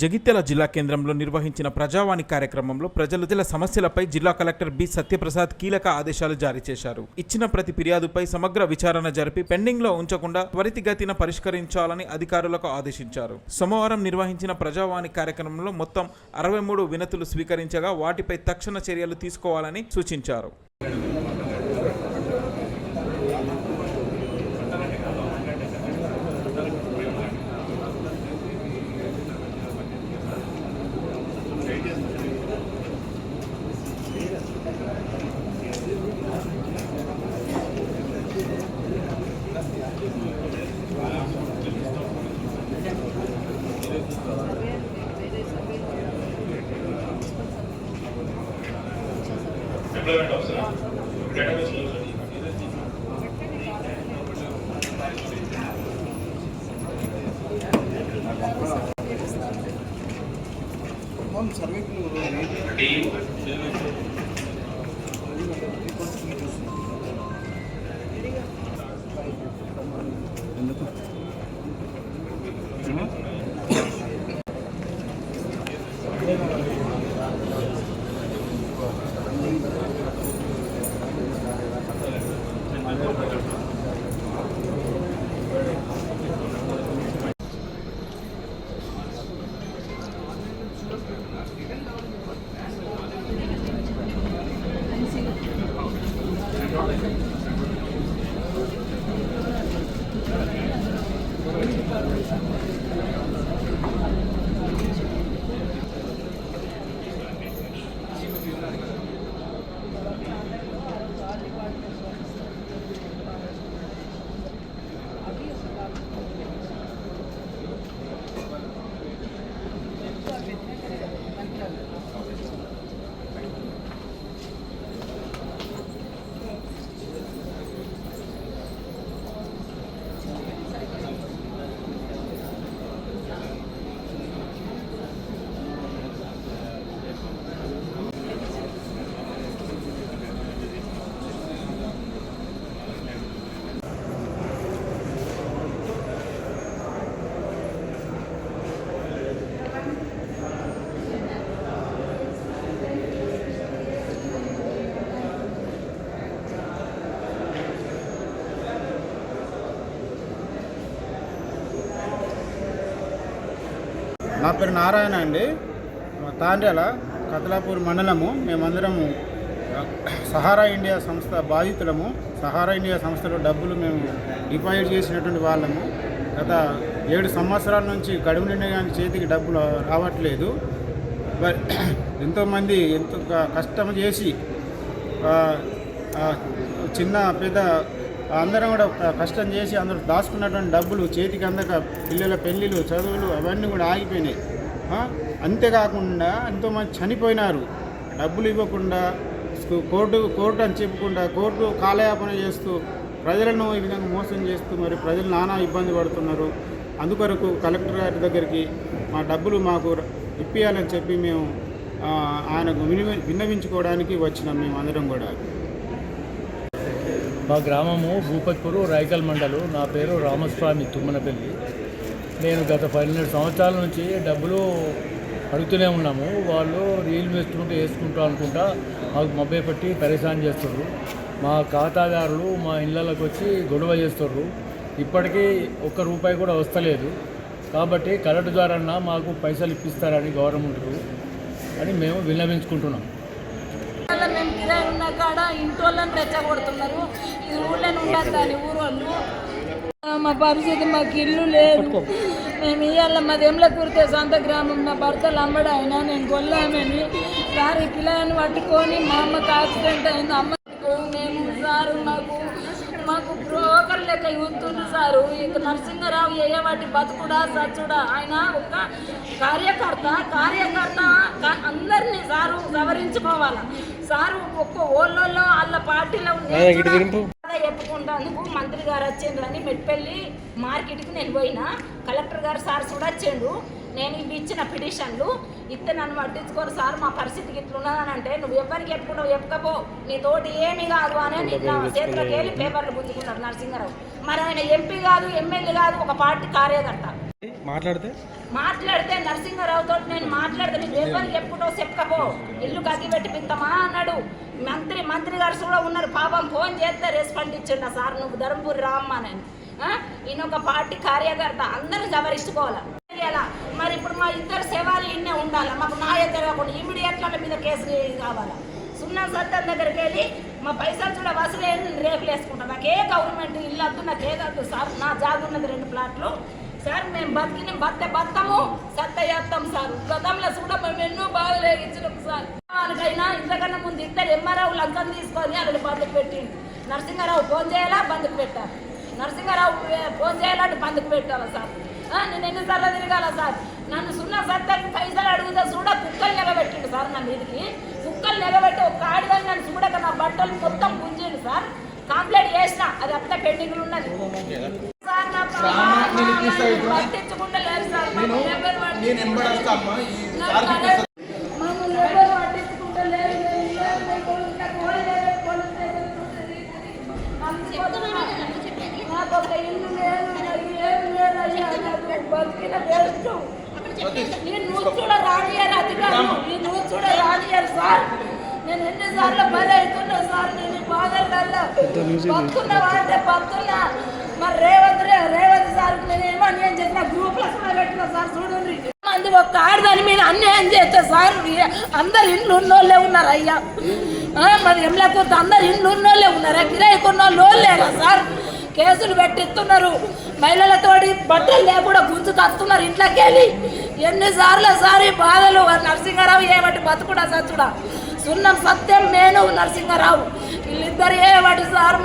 జగిత్యాల జిల్లా కేంద్రంలో నిర్వహించిన ప్రజావాణి కార్యక్రమంలో ప్రజల సమస్యలపై జిల్లా కలెక్టర్ బి సత్యప్రసాద్ కీలక ఆదేశాలు జారీ చేశారు. ఇచ్చిన ప్రతి ఫిర్యాదుపై సమగ్ర విచారణ జరిపి పెండింగ్ లో ఉంచకుండా త్వరితగతిన పరిష్కరించాలని అధికారులకు ఆదేశించారు. సోమవారం నిర్వహించిన ప్రజావాణి కార్యక్రమంలో మొత్తం 63 వినతులు స్వీకరించగా వాటిపై తక్షణ చర్యలు తీసుకోవాలని సూచించారు. Employment officer, database closer. నా పేరు నారాయణ అండి. తాండ్యాల కతలాపూర్ మండలము. మేమందరము సహారా ఇండియా సంస్థ బాధితులము. సహారా ఇండియా సంస్థలో డబ్బులు మేము డిపాజిట్ చేసినటువంటి వాళ్ళము. గత 7 సంవత్సరాల నుంచి గడువు నిండగానే చేతికి డబ్బులు రావట్లేదు. ఎంతోమంది ఎంతో కష్టం చేసి చిన్న పెద్ద అందరం కూడా కష్టం చేసి అందరూ దాచుకున్నటువంటి డబ్బులు చేతికి అందక పిల్లల పెళ్ళిళ్ళు చదువులు అవన్నీ కూడా ఆగిపోయినాయి. అంతేకాకుండా ఎంతోమంది చనిపోయినారు. డబ్బులు ఇవ్వకుండా కోర్టు అని చెప్పకుండా కోర్టు కాలయాపన చేస్తూ ప్రజలను ఈ విధంగా మోసం చేస్తూ మరి ప్రజలు నానా ఇబ్బంది పడుతున్నారు. అందుకొరకు కలెక్టర్ గారి దగ్గరికి మా డబ్బులు మాకు ఇప్పియాలని చెప్పి మేము ఆయనకు విన్నవించుకోవడానికి వచ్చినాం. మేము అందరం కూడా మా గ్రామము భూపత్పూరు రాయకల్ మండలు. నా పేరు రామస్వామి తుమ్మనపల్లి. నేను గత 12 సంవత్సరాల నుంచి డబ్బులు అడుగుతూనే ఉన్నాము. వాళ్ళు రీఇన్వెస్ట్మెంట్ వేసుకుంటూ అనుకుంటా మాకు మభ్య పెట్టి పరేషాన్ చేస్తుర్రు. మా ఖాతాదారులు మా ఇళ్ళకి వచ్చి గొడవ చేస్తుర్రు. ఇప్పటికీ ₹1 కూడా వస్తలేదు. కాబట్టి కలెక్టర్ ద్వారా మాకు పైసలు ఇప్పిస్తారని గవర్నమెంట్కు అని మేము విన్నవించుకుంటున్నాం. మేము కిరాయి ఉన్న కాడ ఇంటోళ్ళని రెచ్చగొడుతున్నారు. ఇది ఊళ్ళని ఉండద్దని ఊరోళ్ళు. మా పరిస్థితి మాకు ఇల్లు లేదు. మేము ఇవాళ మాదేంలో కురితే సొంత గ్రామం. నా భర్తలు అమ్మడు అయినా నేను గొల్లామని సార్ ఈ పిల్లని పట్టుకొని మా అమ్మకి యాక్సిడెంట్ అయింది. అమ్మకు మేము సారు మాకు బ్రోకర్ లెక్క యూతుంది సారు. ఇక నరసింహరావు వాటి బతుకుడా సచ్చుడా. ఆయన ఒక కార్యకర్త అందరినీ సారు సవరించుకోవాలి. సారు ఒక్క ఓళ్ళలో వాళ్ళ పార్టీలో చెప్పుకుంటాను. మంత్రి గారు వచ్చిండ్రని మెట్పల్లి మార్కెట్కి నేను పోయినా. కలెక్టర్ గారు సార్ కూడా వచ్చిండు. నేను ఇవి ఇచ్చిన పిటిషన్లు ఇస్తే నన్ను పట్టించుకోరు సార్, మా పరిస్థితికి ఇట్లున్నదని అంటే నువ్వు ఎవరికి చెప్పుకుంటావు చెప్పుకపో, నీ తోటి ఏమి కాదు అని చేతులకు వెళ్ళి పేపర్లు పుంజుకున్నారు నరసింహరావు. మరి ఆయన ఎంపీ కాదు, ఎమ్మెల్యే కాదు, ఒక పార్టీ కార్యకర్త. మాట్లాడితే నరసింహారావుతో నేను మాట్లాడితే నీకు ఎవరికి ఎప్పుడో చెప్పకపో ఇల్లు కగ్గి పెట్టి పిత్తమా అన్నాడు. మంత్రి గారు కూడా ఉన్నారు పాపం, ఫోన్ చేస్తే రెస్పాండ్ ఇచ్చిండ సార్ నువ్వు ధర్మపురి రామ్మని. ఈయన ఒక పార్టీ కార్యకర్త, అందరూ జబరించుకోవాలి. మరి ఇప్పుడు మా ఇద్దరు సేవలు ఇన్నే ఉండాలి, మాకు న్యాయం జరగకుండా ఇమీడియట్ల మీద కేసు కావాలి. సున్నం సత్యం దగ్గరికి వెళ్ళి మా పైసలు కూడా వసూలు రేపులు వేసుకుంటాం. నాకే గవర్నమెంట్ ఇల్లు వద్దు, నాకేదద్దు సార్, నా జాగు ఉన్నది 2 ప్లాట్లు సార్, మేము బతము సత్త చేస్తాం సార్. గతంలో కూడా మేము ఎన్నో బాధలు ఇచ్చినాం సార్. వాళ్ళకైనా ఇంతకన్నా ముందు ఇద్దరు ఎంఆర్ఓ లంచం తీసుకొని వాళ్ళని బంధుకు పెట్టింది. నరసింహారావు ఫోన్ చేయాలా, బంధుకు పెట్టాలి. నరసింహారావు ఫోన్ చేయాలంటే బంధుకు పెట్టాలా సార్. నేను ఎన్నిసార్లు తిరగాల సార్. నన్ను సున్నా సత్తానికి పైసలు అడుగుతా చూడ కుక్కలు నెగబెట్టిండు సార్. నా మీదకి కుక్కలు నెగబెట్టి ఒక ఆడిదని నన్ను చూడక నా బట్టలు మొత్తం గుంజిండు సార్. కంప్లైంట్ చేసిన, అది అంతా పెండింగ్లు ఉన్నది సార్. నా పట్టించుకుంటా లేదు సార్. మమ్మల్ని ఎవరు పట్టించుకుంటా లేదు. నాకు ఒక ఇల్లు లేదు, ఏం లేదు అయ్యా, నాకు బతికిన వేస్ట్. ఈ నువ్వు చూడ రానియారు అధికారులు, ఈ నువ్వు చూడ రానియారు సార్. నేను ఎన్నిసార్లు బలి అవుతున్నా సార్. నేను బాధల్లో బతుకున్నా వాడితే బతున్నా. మరి రేవంత్ సార్ నేను ఏమో అన్యాయం చేసిన గ్రూప్లో కూడా పెట్టిన సార్. చూడండి మంది ఒక ఆడదాని మీద అన్యాయం చేస్తే సార్ అందరు ఇండ్లు ఉన్నోళ్ళే ఉన్నారు అయ్యా. మరి ఎంలేకపోతే అందరు ఇండ్లు ఉన్నోళ్ళే ఉన్నారా? కిరాయి కొన్నోళ్ళు లేరా సార్? కేసులు పెట్టిస్తున్నారు. మహిళలతోటి బట్టలు లేకుండా గుంజుకొస్తున్నారు ఇంట్లోకి వెళ్ళి. ఎన్నిసార్లు సార్ ఈ బాధలు. నరసింహారావు ఏమంటే బతుకుడా సచ్చుడా. సున్నం సత్యం నేను నరసింహారావు వీళ్ళిద్దరు ఏమంటే సార్.